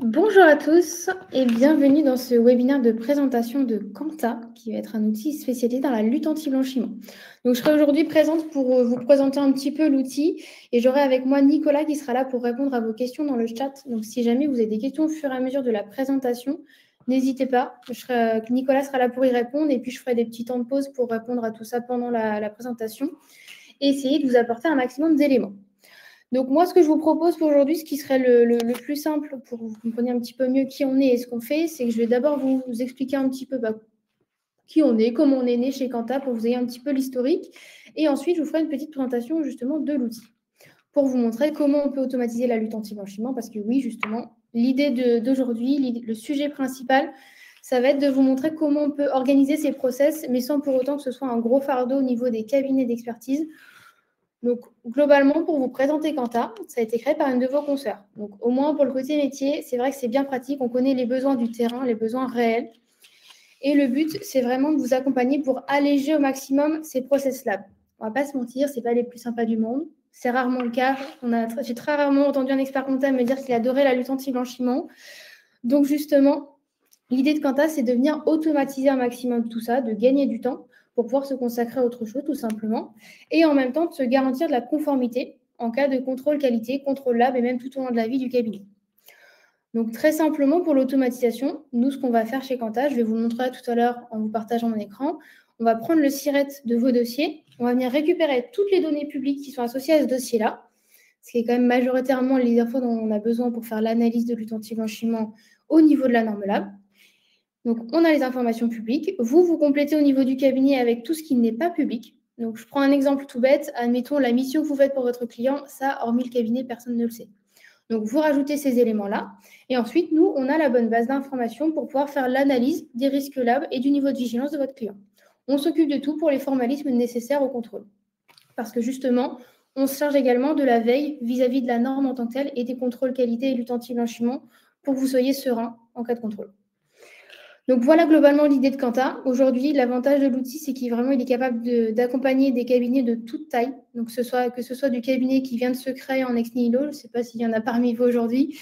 Bonjour à tous et bienvenue dans ce webinaire de présentation de Kanta, qui va être un outil spécialisé dans la lutte anti-blanchiment. Donc, je serai aujourd'hui présente pour vous présenter un petit peu l'outil et j'aurai avec moi Nicolas qui sera là pour répondre à vos questions dans le chat. Donc, si jamais vous avez des questions au fur et à mesure de la présentation, n'hésitez pas. Nicolas sera là pour y répondre et puis je ferai des petits temps de pause pour répondre à tout ça pendant la présentation et essayer de vous apporter un maximum d'éléments. Donc moi, ce que je vous propose pour aujourd'hui, ce qui serait le plus simple pour que vous compreniez un petit peu mieux qui on est et ce qu'on fait, c'est que je vais d'abord vous expliquer un petit peu qui on est, comment on est né chez Kanta pour que vous ayez un petit peu l'historique. Et ensuite, je vous ferai une petite présentation justement de l'outil pour vous montrer comment on peut automatiser la lutte anti-blanchiment. Parce que oui, justement, l'idée d'aujourd'hui, le sujet principal, ça va être de vous montrer comment on peut organiser ces process, mais sans pour autant que ce soit un gros fardeau au niveau des cabinets d'expertise. Donc, globalement, pour vous présenter Kanta, ça a été créé par une de vos consoeurs. Donc, au moins pour le côté métier, c'est vrai que c'est bien pratique. On connaît les besoins du terrain, les besoins réels. Et le but, c'est vraiment de vous accompagner pour alléger au maximum ces process labs. On ne va pas se mentir, ce n'est pas les plus sympas du monde. C'est rarement le cas. J'ai très rarement entendu un expert comptable me dire qu'il adorait la lutte anti-blanchiment. Donc, justement, l'idée de Kanta, c'est de venir automatiser un maximum de tout ça, de gagner du temps pour pouvoir se consacrer à autre chose, tout simplement, et en même temps de se garantir de la conformité en cas de contrôle qualité, contrôle lab et même tout au long de la vie du cabinet. Donc, très simplement, pour l'automatisation, nous, ce qu'on va faire chez Kanta, je vais vous le montrer tout à l'heure en vous partageant mon écran, on va prendre le SIRET de vos dossiers, on va venir récupérer toutes les données publiques qui sont associées à ce dossier-là, ce qui est quand même majoritairement les infos dont on a besoin pour faire l'analyse de lutte anti-blanchiment au niveau de la norme lab. Donc, on a les informations publiques. Vous complétez au niveau du cabinet avec tout ce qui n'est pas public. Donc, je prends un exemple tout bête. Admettons la mission que vous faites pour votre client. Ça, hormis le cabinet, personne ne le sait. Donc, vous rajoutez ces éléments-là. Et ensuite, nous, on a la bonne base d'informations pour pouvoir faire l'analyse des risques lab et du niveau de vigilance de votre client. On s'occupe de tout pour les formalismes nécessaires au contrôle. Parce que justement, on se charge également de la veille vis-à-vis de la norme en tant que telle et des contrôles qualité et lutte anti-blanchiment pour que vous soyez serein en cas de contrôle. Donc voilà globalement l'idée de Kanta. Aujourd'hui, l'avantage de l'outil, c'est qu'il est capable d'accompagner des cabinets de toute taille. Donc que ce soit du cabinet qui vient de se créer en ex nihilo, je ne sais pas s'il y en a parmi vous aujourd'hui,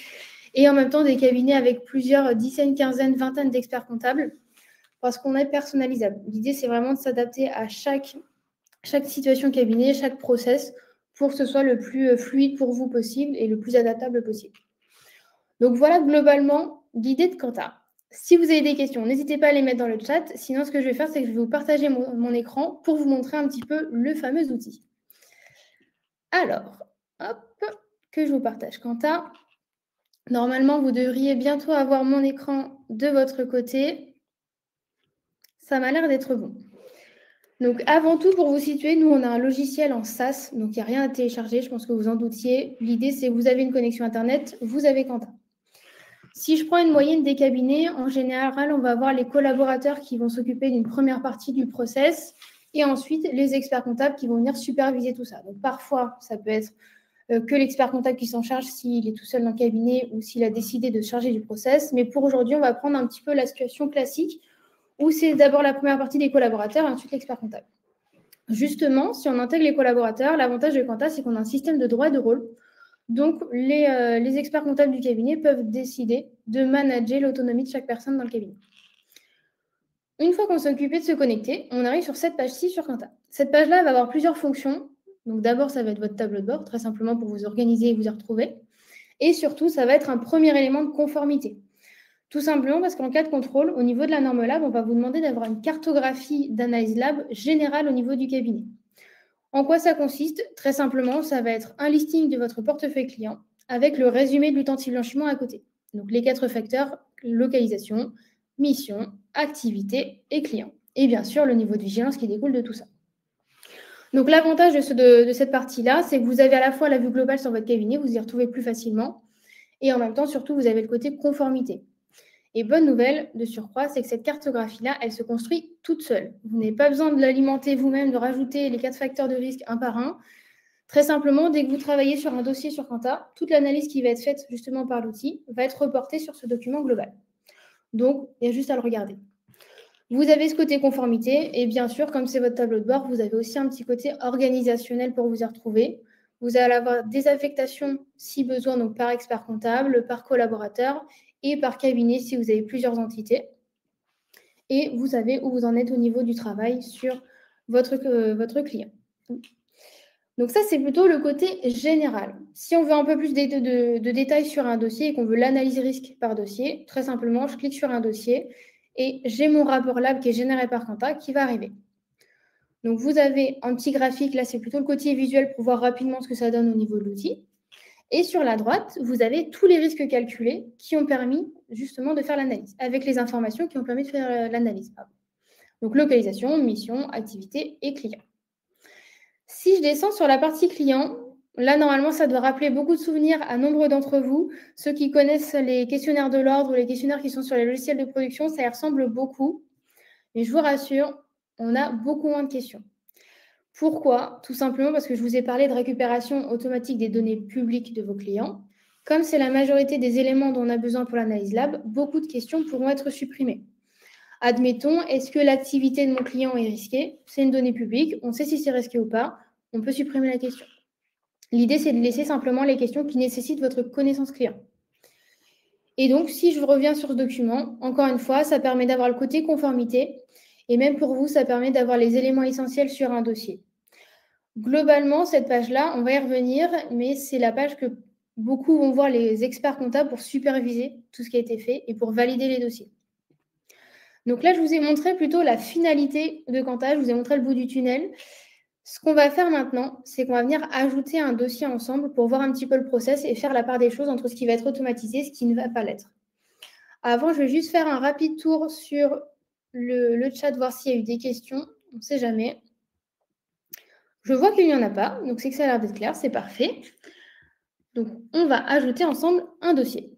et en même temps des cabinets avec plusieurs dizaines, quinzaines, vingtaines d'experts comptables, parce qu'on est personnalisable. L'idée, c'est vraiment de s'adapter à chaque situation cabinet, chaque process, pour que ce soit le plus fluide pour vous possible et le plus adaptable possible. Donc voilà globalement l'idée de Kanta. Si vous avez des questions, n'hésitez pas à les mettre dans le chat. Sinon, ce que je vais faire, c'est que je vais vous partager mon écran pour vous montrer un petit peu le fameux outil. Alors, hop, que je vous partage Kanta. Normalement, vous devriez bientôt avoir mon écran de votre côté. Ça m'a l'air d'être bon. Donc, avant tout, pour vous situer, nous, on a un logiciel en SaaS, donc il n'y a rien à télécharger, je pense que vous en doutiez. L'idée, c'est que vous avez une connexion Internet, vous avez Kanta. Si je prends une moyenne des cabinets, en général, on va avoir les collaborateurs qui vont s'occuper d'une première partie du process et ensuite les experts comptables qui vont venir superviser tout ça. Donc, parfois, ça peut être que l'expert comptable qui s'en charge s'il est tout seul dans le cabinet ou s'il a décidé de se charger du process. Mais pour aujourd'hui, on va prendre un petit peu la situation classique où c'est d'abord la première partie des collaborateurs et ensuite l'expert comptable. Justement, si on intègre les collaborateurs, l'avantage de Kanta, c'est qu'on a un système de droit et de rôle. Donc, les experts comptables du cabinet peuvent décider de manager l'autonomie de chaque personne dans le cabinet. Une fois qu'on s'est occupé de se connecter, on arrive sur cette page-ci sur Kanta. Cette page-là va avoir plusieurs fonctions. Donc, d'abord, ça va être votre tableau de bord, très simplement pour vous organiser et vous y retrouver. Et surtout, ça va être un premier élément de conformité. Tout simplement parce qu'en cas de contrôle, au niveau de la norme lab, on va vous demander d'avoir une cartographie d'analyse lab générale au niveau du cabinet. En quoi ça consiste? Très simplement, ça va être un listing de votre portefeuille client avec le résumé de lutte anti-blanchiment à côté. Donc les 4 facteurs, localisation, mission, activité et client. Et bien sûr, le niveau de vigilance qui découle de tout ça. Donc l'avantage de cette partie-là, c'est que vous avez à la fois la vue globale sur votre cabinet, vous y retrouvez plus facilement, et en même temps, surtout, vous avez le côté conformité. Et bonne nouvelle, de surcroît, c'est que cette cartographie-là, elle se construit toute seule. Vous n'avez pas besoin de l'alimenter vous-même, de rajouter les 4 facteurs de risque un par un. Très simplement, dès que vous travaillez sur un dossier sur Kanta, toute l'analyse qui va être faite justement par l'outil va être reportée sur ce document global. Donc, il y a juste à le regarder. Vous avez ce côté conformité et bien sûr, comme c'est votre tableau de bord, vous avez aussi un petit côté organisationnel pour vous y retrouver. Vous allez avoir des affectations si besoin, donc par expert comptable, par collaborateur et par cabinet si vous avez plusieurs entités. Et vous savez où vous en êtes au niveau du travail sur votre client. Donc ça, c'est plutôt le côté général. Si on veut un peu plus de détails sur un dossier et qu'on veut l'analyse risque par dossier, très simplement, je clique sur un dossier et j'ai mon rapport lab qui est généré par Quanta qui va arriver. Donc vous avez un petit graphique, là c'est plutôt le côté visuel pour voir rapidement ce que ça donne au niveau de l'outil. Et sur la droite, vous avez tous les risques calculés qui ont permis justement de faire l'analyse, avec les informations qui ont permis de faire l'analyse. Donc localisation, mission, activité et client. Si je descends sur la partie client, là, normalement, ça doit rappeler beaucoup de souvenirs à nombre d'entre vous. Ceux qui connaissent les questionnaires de l'ordre ou les questionnaires qui sont sur les logiciels de production, ça y ressemble beaucoup. Mais je vous rassure, on a beaucoup moins de questions. Pourquoi? Tout simplement parce que je vous ai parlé de récupération automatique des données publiques de vos clients. Comme c'est la majorité des éléments dont on a besoin pour l'analyse lab, beaucoup de questions pourront être supprimées. Admettons, est-ce que l'activité de mon client est risquée? C'est une donnée publique, on sait si c'est risqué ou pas, on peut supprimer la question. L'idée, c'est de laisser simplement les questions qui nécessitent votre connaissance client. Et donc, si je reviens sur ce document, encore une fois, ça permet d'avoir le côté conformité, et même pour vous, ça permet d'avoir les éléments essentiels sur un dossier. Globalement, cette page-là, on va y revenir, mais c'est la page que beaucoup vont voir les experts comptables pour superviser tout ce qui a été fait et pour valider les dossiers. Donc là, je vous ai montré plutôt la finalité de Quanta, je vous ai montré le bout du tunnel. Ce qu'on va faire maintenant, c'est qu'on va venir ajouter un dossier ensemble pour voir un petit peu le process et faire la part des choses entre ce qui va être automatisé et ce qui ne va pas l'être. Avant, je vais juste faire un rapide tour sur le chat, voir s'il y a eu des questions. On ne sait jamais. Je vois qu'il n'y en a pas, donc c'est que ça a l'air d'être clair, c'est parfait. Donc, on va ajouter ensemble un dossier.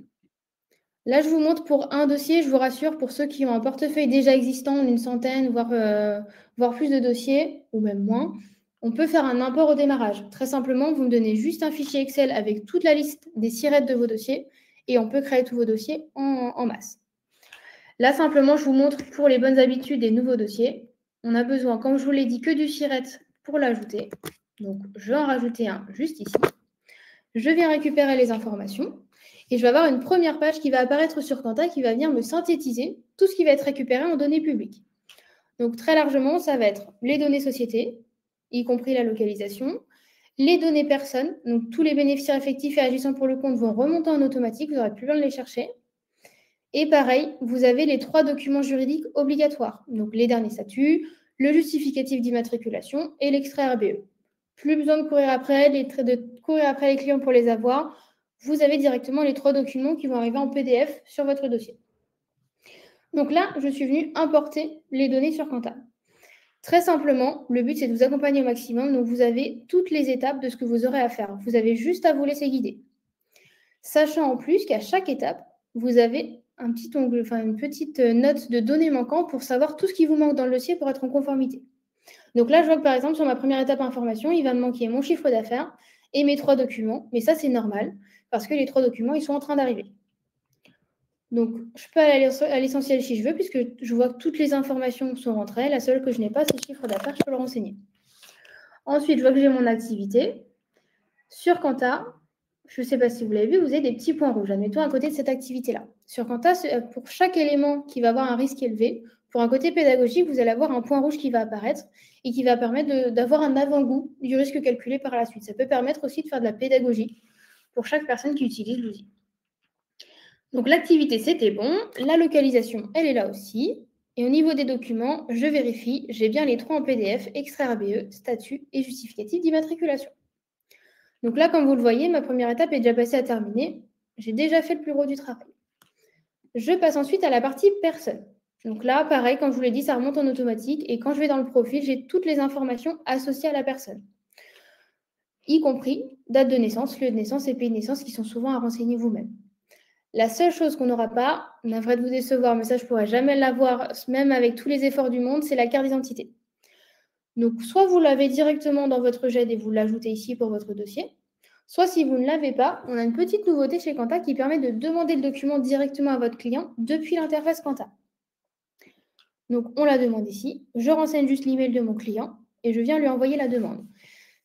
Là, je vous montre pour un dossier, je vous rassure, pour ceux qui ont un portefeuille déjà existant, une centaine, voire plus de dossiers, ou même moins, on peut faire un import au démarrage. Très simplement, vous me donnez juste un fichier Excel avec toute la liste des SIRET de vos dossiers et on peut créer tous vos dossiers en masse. Là, simplement, je vous montre pour les bonnes habitudes des nouveaux dossiers. On a besoin, comme je vous l'ai dit, que du SIRET pour l'ajouter. Donc, je vais en rajouter un juste ici. Je viens récupérer les informations et je vais avoir une première page qui va apparaître sur Quanta qui va venir me synthétiser tout ce qui va être récupéré en données publiques. Donc, très largement, ça va être les données sociétés, y compris la localisation, les données personnes, donc tous les bénéficiaires effectifs et agissants pour le compte vont remonter en automatique, vous n'aurez plus besoin de les chercher. Et pareil, vous avez les 3 documents juridiques obligatoires, donc les derniers statuts, le justificatif d'immatriculation et l'extrait RBE. Plus besoin de courir après les clients pour les avoir. Vous avez directement les 3 documents qui vont arriver en PDF sur votre dossier. Donc là, je suis venue importer les données sur Quanta. Très simplement, le but, c'est de vous accompagner au maximum. Donc, vous avez toutes les étapes de ce que vous aurez à faire. Vous avez juste à vous laisser guider. Sachant en plus qu'à chaque étape, vous avez un petit onglet, une petite note de données manquantes pour savoir tout ce qui vous manque dans le dossier pour être en conformité. Donc là, je vois que par exemple, sur ma première étape information, il va me manquer mon chiffre d'affaires et mes 3 documents. Mais ça, c'est normal parce que les 3 documents, ils sont en train d'arriver. Donc, je peux aller à l'essentiel si je veux, puisque je vois que toutes les informations sont rentrées. La seule que je n'ai pas, c'est le chiffre d'affaires, je peux le renseigner. Ensuite, je vois que j'ai mon activité. Sur Quanta, je ne sais pas si vous l'avez vu, vous avez des petits points rouges, admettons, à côté de cette activité-là. Sur Quanta, pour chaque élément qui va avoir un risque élevé, pour un côté pédagogique, vous allez avoir un point rouge qui va apparaître et qui va permettre d'avoir un avant-goût du risque calculé par la suite. Ça peut permettre aussi de faire de la pédagogie pour chaque personne qui utilise l'outil. Donc, l'activité, c'était bon. La localisation, elle est là aussi. Et au niveau des documents, je vérifie, j'ai bien les 3 en PDF, extrait RBE, statut et justificatif d'immatriculation. Donc là, comme vous le voyez, ma première étape est déjà passée à terminer. J'ai déjà fait le plus gros du travail. Je passe ensuite à la partie personne. Donc là, pareil, comme je vous l'ai dit, ça remonte en automatique. Et quand je vais dans le profil, j'ai toutes les informations associées à la personne, y compris date de naissance, lieu de naissance et pays de naissance qui sont souvent à renseigner vous-même. La seule chose qu'on n'aura pas, navré de vous décevoir, mais ça, je ne pourrai jamais l'avoir, même avec tous les efforts du monde, c'est la carte d'identité. Donc, soit vous l'avez directement dans votre GED et vous l'ajoutez ici pour votre dossier, soit si vous ne l'avez pas, on a une petite nouveauté chez Quanta qui permet de demander le document directement à votre client depuis l'interface Quanta. Donc, on la demande ici. Je renseigne juste l'email de mon client et je viens lui envoyer la demande.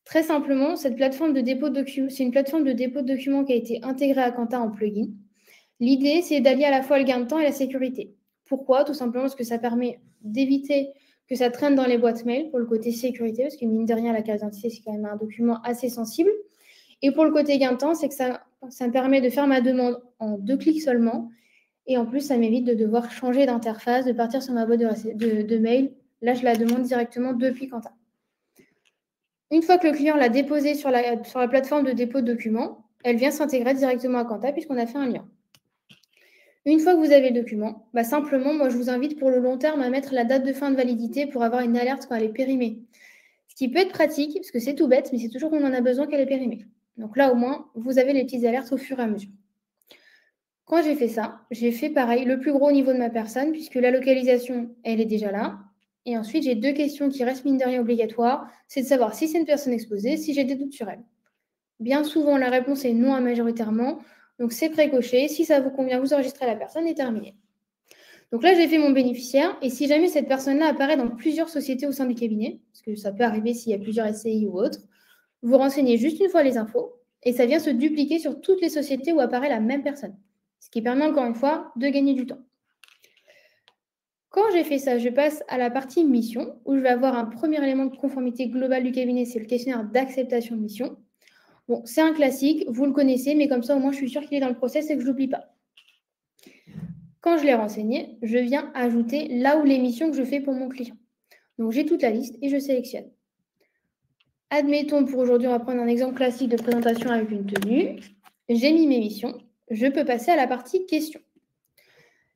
Très simplement, cette plateforme de dépôt de documents, c'est une plateforme de dépôt de documents qui a été intégrée à Quanta en plugin. L'idée, c'est d'allier à la fois le gain de temps et la sécurité. Pourquoi? Tout simplement parce que ça permet d'éviter que ça traîne dans les boîtes mail pour le côté sécurité, parce que mine de rien, la carte d'identité, c'est quand même un document assez sensible. Et pour le côté gain de temps, c'est que ça me permet de faire ma demande en 2 clics seulement. Et en plus, ça m'évite de devoir changer d'interface, de partir sur ma boîte de mail. Là, je la demande directement depuis Quanta. Une fois que le client l'a déposée sur la plateforme de dépôt de documents, elle vient s'intégrer directement à Quanta puisqu'on a fait un lien. Une fois que vous avez le document, simplement, moi, je vous invite pour le long terme à mettre la date de fin de validité pour avoir une alerte quand elle est périmée. Ce qui peut être pratique, parce que c'est tout bête, mais c'est toujours qu'on en a besoin qu'elle est périmée. Donc là, au moins, vous avez les petites alertes au fur et à mesure. Quand j'ai fait ça, j'ai fait pareil, le plus gros au niveau de ma personne, puisque la localisation, elle est déjà là. Et ensuite, j'ai 2 questions qui restent mine de rien obligatoires. C'est de savoir si c'est une personne exposée, si j'ai des doutes sur elle. Bien souvent, la réponse est non à majoritairement. Donc, c'est précoché. Si ça vous convient, vous enregistrez la personne et terminé. Donc là, j'ai fait mon bénéficiaire. Et si jamais cette personne-là apparaît dans plusieurs sociétés au sein du cabinet, parce que ça peut arriver s'il y a plusieurs SCI ou autres, vous renseignez juste une fois les infos et ça vient se dupliquer sur toutes les sociétés où apparaît la même personne. Ce qui permet encore une fois de gagner du temps. Quand j'ai fait ça, je passe à la partie mission, où je vais avoir un premier élément de conformité globale du cabinet, c'est le questionnaire d'acceptation de mission. Bon, c'est un classique, vous le connaissez, mais comme ça, au moins, je suis sûre qu'il est dans le process et que je ne l'oublie pas. Quand je l'ai renseigné, je viens ajouter là où les missions que je fais pour mon client. Donc, j'ai toute la liste et je sélectionne. Admettons, pour aujourd'hui, on va prendre un exemple classique de présentation avec une tenue. J'ai mis mes missions. Je peux passer à la partie questions.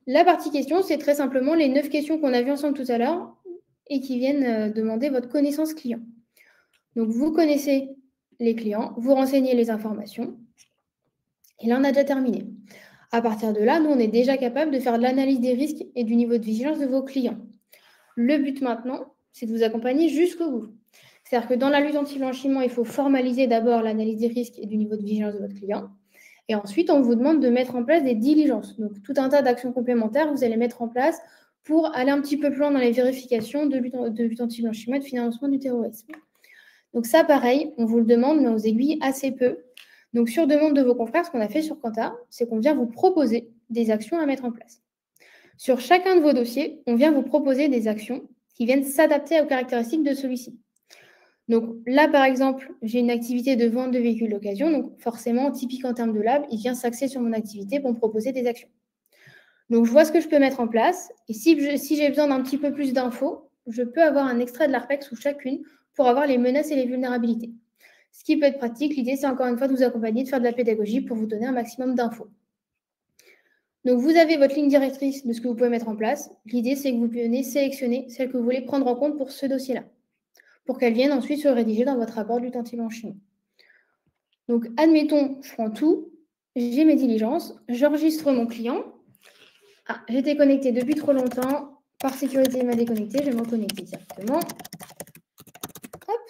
La partie questions, c'est très simplement les 9 questions qu'on a vues ensemble tout à l'heure et qui viennent demander votre connaissance client. Donc, vous connaissez les clients, vous renseignez les informations. Et là, on a déjà terminé. À partir de là, nous, on est déjà capable de faire de l'analyse des risques et du niveau de vigilance de vos clients. Le but maintenant, c'est de vous accompagner jusqu'au bout. C'est-à-dire que dans la lutte anti-blanchiment, il faut formaliser d'abord l'analyse des risques et du niveau de vigilance de votre client. Et ensuite, on vous demande de mettre en place des diligences. Donc, tout un tas d'actions complémentaires que vous allez mettre en place pour aller un petit peu plus loin dans les vérifications de lutte anti-blanchiment et de financement du terrorisme. Donc ça, pareil, on vous le demande, mais on vous aiguille assez peu. Donc, sur demande de vos confrères, ce qu'on a fait sur Quanta, c'est qu'on vient vous proposer des actions à mettre en place. Sur chacun de vos dossiers, on vient vous proposer des actions qui viennent s'adapter aux caractéristiques de celui-ci. Donc là, par exemple, j'ai une activité de vente de véhicules d'occasion. Donc forcément, typique en termes de lab, il vient s'axer sur mon activité pour me proposer des actions. Donc je vois ce que je peux mettre en place. Et si j'ai besoin d'un petit peu plus d'infos, je peux avoir un extrait de l'ARPEC sous chacune pour avoir les menaces et les vulnérabilités. Ce qui peut être pratique. L'idée, c'est encore une fois de vous accompagner, de faire de la pédagogie pour vous donner un maximum d'infos. Donc, vous avez votre ligne directrice de ce que vous pouvez mettre en place. L'idée, c'est que vous venez sélectionner celle que vous voulez prendre en compte pour ce dossier-là, pour qu'elle vienne ensuite se rédiger dans votre rapport de lutte anti-blanchiment. Donc, admettons, je prends tout, j'ai mes diligences, j'enregistre mon client. Ah, j'étais connectée depuis trop longtemps. Par sécurité, il m'a déconnecté. Je vais me reconnecter directement. Hop.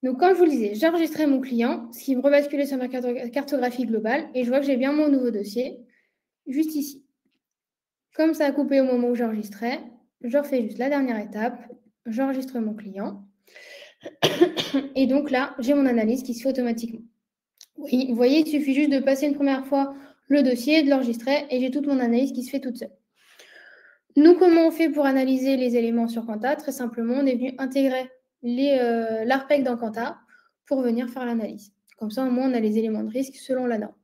Donc, comme je vous le disais, j'ai enregistré mon client, ce qui me rebasculait sur ma cartographie globale, et je vois que j'ai bien mon nouveau dossier, juste ici. Comme ça a coupé au moment où j'enregistrais, je refais juste la dernière étape, j'enregistre mon client. Et donc là, j'ai mon analyse qui se fait automatiquement. Oui, vous voyez, il suffit juste de passer une première fois le dossier, de l'enregistrer, et j'ai toute mon analyse qui se fait toute seule. Nous, comment on fait pour analyser les éléments sur Quanta? Très simplement, on est venu intégrer l'ARPEC dans Quanta pour venir faire l'analyse. Comme ça, au moins, on a les éléments de risque selon la norme.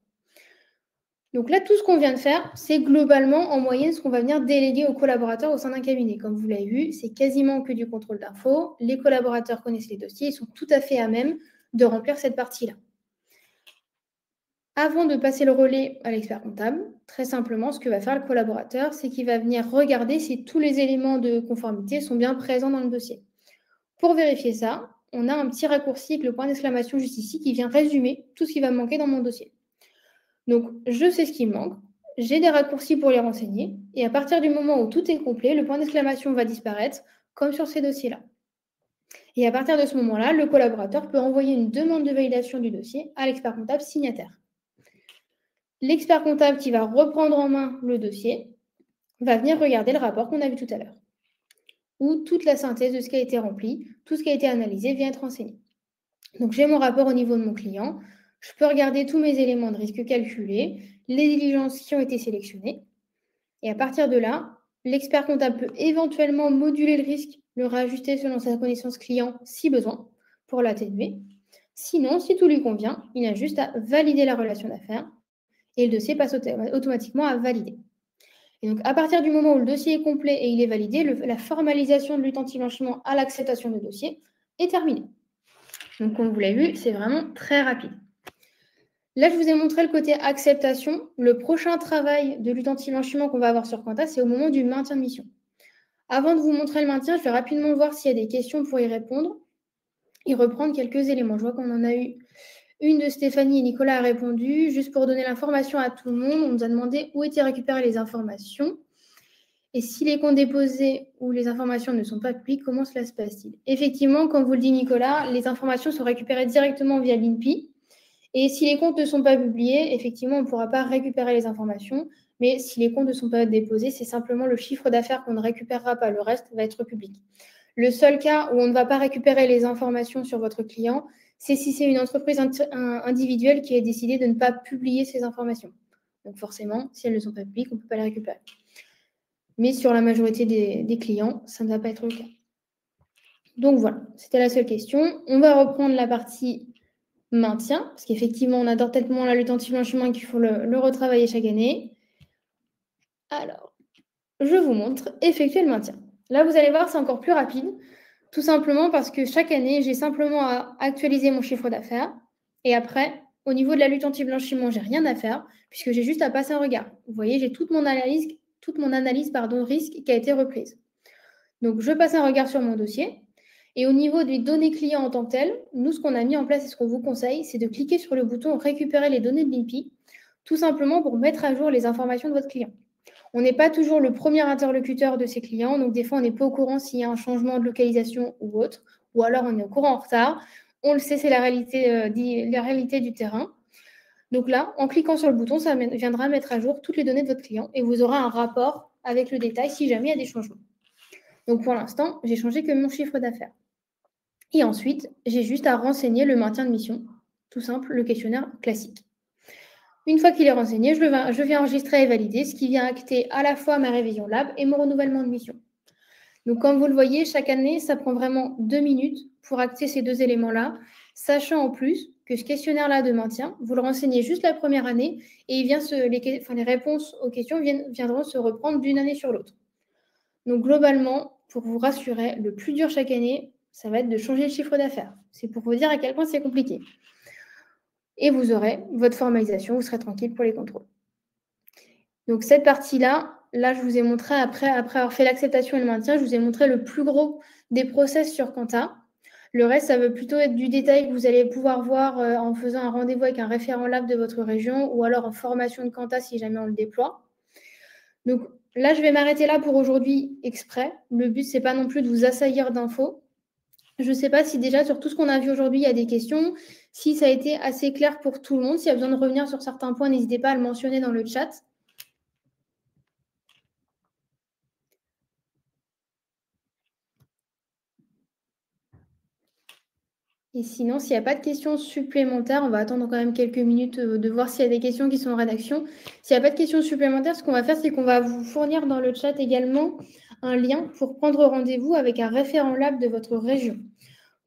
Donc là, tout ce qu'on vient de faire, c'est globalement, en moyenne, ce qu'on va venir déléguer aux collaborateurs au sein d'un cabinet. Comme vous l'avez vu, c'est quasiment que du contrôle d'infos. Les collaborateurs connaissent les dossiers, ils sont tout à fait à même de remplir cette partie-là. Avant de passer le relais à l'expert comptable, très simplement, ce que va faire le collaborateur, c'est qu'il va venir regarder si tous les éléments de conformité sont bien présents dans le dossier. Pour vérifier ça, on a un petit raccourci avec le point d'exclamation juste ici qui vient résumer tout ce qui va me manquer dans mon dossier. Donc, je sais ce qui me manque, j'ai des raccourcis pour les renseigner, et à partir du moment où tout est complet, le point d'exclamation va disparaître, comme sur ces dossiers-là. Et à partir de ce moment-là, le collaborateur peut envoyer une demande de validation du dossier à l'expert comptable signataire. L'expert comptable qui va reprendre en main le dossier va venir regarder le rapport qu'on a vu tout à l'heure, où toute la synthèse de ce qui a été rempli, tout ce qui a été analysé vient être renseigné. Donc, j'ai mon rapport au niveau de mon client. Je peux regarder tous mes éléments de risque calculés, les diligences qui ont été sélectionnées. Et à partir de là, l'expert comptable peut éventuellement moduler le risque, le réajuster selon sa connaissance client si besoin, pour l'atténuer. Sinon, si tout lui convient, il a juste à valider la relation d'affaires et le dossier passe automatiquement à valider. Et donc, à partir du moment où le dossier est complet et il est validé, la formalisation de lutte anti-blanchiment à l'acceptation du dossier est terminée. Donc, comme vous l'avez vu, c'est vraiment très rapide. Là, je vous ai montré le côté acceptation. Le prochain travail de lutte anti-blanchiment qu'on va avoir sur Quanta, c'est au moment du maintien de mission. Avant de vous montrer le maintien, je vais rapidement voir s'il y a des questions pour y répondre et reprendre quelques éléments. Je vois qu'on en a eu une de Stéphanie et Nicolas a répondu. Juste pour donner l'information à tout le monde, on nous a demandé où étaient récupérées les informations. Et si les comptes déposés ou les informations ne sont pas publiques, comment cela se passe-t-il? Effectivement, comme vous le dit Nicolas, les informations sont récupérées directement via l'INPI. Et si les comptes ne sont pas publiés, effectivement, on ne pourra pas récupérer les informations. Mais si les comptes ne sont pas déposés, c'est simplement le chiffre d'affaires qu'on ne récupérera pas. Le reste va être public. Le seul cas où on ne va pas récupérer les informations sur votre client, c'est si c'est une entreprise individuelle qui a décidé de ne pas publier ces informations. Donc forcément, si elles ne sont pas publiques, on ne peut pas les récupérer. Mais sur la majorité des clients, ça ne va pas être le cas. Donc voilà, c'était la seule question. On va reprendre la partie maintien, parce qu'effectivement, on adore tellement la lutte anti-blanchiment qu'il faut le retravailler chaque année. Alors, je vous montre effectuer le maintien. Là, vous allez voir, c'est encore plus rapide, tout simplement parce que chaque année, j'ai simplement à actualiser mon chiffre d'affaires. Et après, au niveau de la lutte anti-blanchiment, j'ai rien à faire, puisque j'ai juste à passer un regard. Vous voyez, j'ai toute mon analyse risque qui a été reprise. Donc, je passe un regard sur mon dossier. Et au niveau des données clients en tant que telles, nous, ce qu'on a mis en place et ce qu'on vous conseille, c'est de cliquer sur le bouton « Récupérer les données de l'INPI », tout simplement pour mettre à jour les informations de votre client. On n'est pas toujours le premier interlocuteur de ses clients, donc des fois, on n'est pas au courant s'il y a un changement de localisation ou autre, ou alors on est au courant en retard. On le sait, c'est la réalité du terrain. Donc là, en cliquant sur le bouton, ça viendra mettre à jour toutes les données de votre client et vous aurez un rapport avec le détail si jamais il y a des changements. Donc pour l'instant, j'ai changé que mon chiffre d'affaires. Et ensuite, j'ai juste à renseigner le maintien de mission, tout simple, le questionnaire classique. Une fois qu'il est renseigné, je viens enregistrer et valider, ce qui vient acter à la fois ma révision lab et mon renouvellement de mission. Donc comme vous le voyez, chaque année, ça prend vraiment 2 minutes pour acter ces deux éléments-là, sachant en plus que ce questionnaire-là de maintien, vous le renseignez juste la première année et les réponses aux questions viendront se reprendre d'une année sur l'autre. Donc globalement, pour vous rassurer, le plus dur chaque année, ça va être de changer le chiffre d'affaires. C'est pour vous dire à quel point c'est compliqué. Et vous aurez votre formalisation, vous serez tranquille pour les contrôles. Donc cette partie-là, je vous ai montré, après avoir fait l'acceptation et le maintien, je vous ai montré le plus gros des process sur Quanta. Le reste, ça va plutôt être du détail que vous allez pouvoir voir en faisant un rendez-vous avec un référent lab de votre région ou alors en formation de Quanta si jamais on le déploie. Donc là, je vais m'arrêter là pour aujourd'hui exprès. Le but, ce n'est pas non plus de vous assaillir d'infos. Je ne sais pas si déjà sur tout ce qu'on a vu aujourd'hui, il y a des questions. Si ça a été assez clair pour tout le monde, s'il y a besoin de revenir sur certains points, n'hésitez pas à le mentionner dans le chat. Et sinon, s'il n'y a pas de questions supplémentaires, on va attendre quand même quelques minutes de voir s'il y a des questions qui sont en rédaction. S'il n'y a pas de questions supplémentaires, ce qu'on va faire, c'est qu'on va vous fournir dans le chat également un lien pour prendre rendez-vous avec un référent lab de votre région.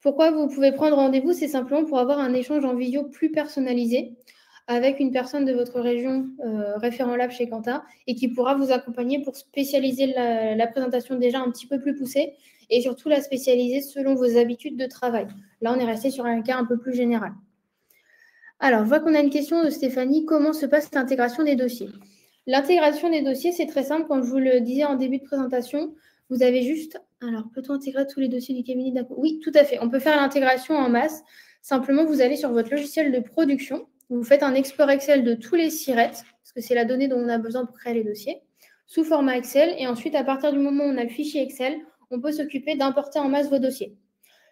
Pourquoi vous pouvez prendre rendez-vous? C'est simplement pour avoir un échange en visio plus personnalisé avec une personne de votre région référent lab chez Quanta et qui pourra vous accompagner pour spécialiser la présentation déjà un petit peu plus poussée et surtout la spécialiser selon vos habitudes de travail. Là, on est resté sur un cas un peu plus général. Alors, je vois qu'on a une question de Stéphanie. Comment se passe l'intégration des dossiers? L'intégration des dossiers, c'est très simple. Comme je vous le disais en début de présentation, vous avez juste... Alors, peut-on intégrer tous les dossiers du cabinet d'accord? Oui, tout à fait. On peut faire l'intégration en masse. Simplement, vous allez sur votre logiciel de production. Vous faites un export Excel de tous les SIRET, parce que c'est la donnée dont on a besoin pour créer les dossiers, sous format Excel. Et ensuite, à partir du moment où on a le fichier Excel, on peut s'occuper d'importer en masse vos dossiers.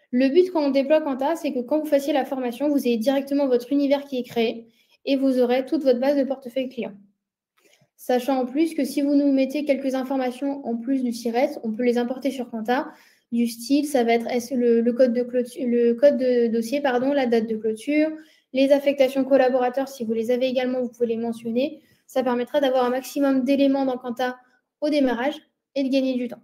Le but quand on déploie Quanta, c'est que quand vous fassiez la formation, vous ayez directement votre univers qui est créé et vous aurez toute votre base de portefeuille client. Sachant en plus que si vous nous mettez quelques informations en plus du SIRET, on peut les importer sur Quanta. Du style, ça va être le code de dossier, la date de clôture, les affectations collaborateurs, si vous les avez également, vous pouvez les mentionner. Ça permettra d'avoir un maximum d'éléments dans Quanta au démarrage et de gagner du temps.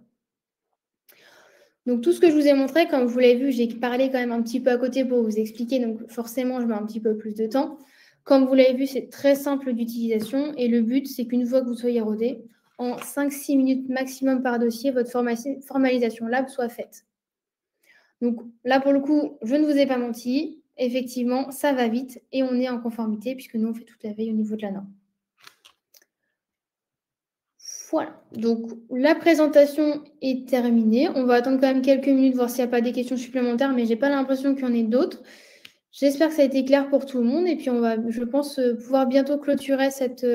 Donc, tout ce que je vous ai montré, comme vous l'avez vu, j'ai parlé quand même un petit peu à côté pour vous expliquer. Donc, forcément, je mets un petit peu plus de temps. Comme vous l'avez vu, c'est très simple d'utilisation. Et le but, c'est qu'une fois que vous soyez rodé, en 5-6 minutes maximum par dossier, votre formalisation lab soit faite. Donc, là, pour le coup, je ne vous ai pas menti. Effectivement, ça va vite et on est en conformité puisque nous, on fait toute la veille au niveau de la norme. Voilà, donc la présentation est terminée. On va attendre quand même quelques minutes, voir s'il n'y a pas des questions supplémentaires, mais je n'ai pas l'impression qu'il y en ait d'autres. J'espère que ça a été clair pour tout le monde et puis on va, je pense, pouvoir bientôt clôturer cette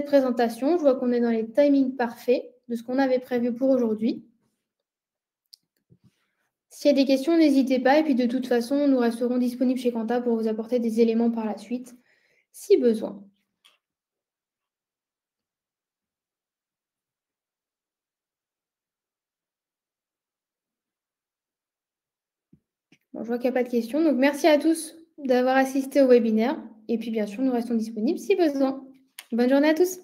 présentation. Je vois qu'on est dans les timings parfaits de ce qu'on avait prévu pour aujourd'hui. S'il y a des questions, n'hésitez pas. Et puis de toute façon, nous resterons disponibles chez Quanta pour vous apporter des éléments par la suite, si besoin. Bon, je vois qu'il n'y a pas de questions. Donc, merci à tous d'avoir assisté au webinaire. Et puis, bien sûr, nous restons disponibles si besoin. Bonne journée à tous.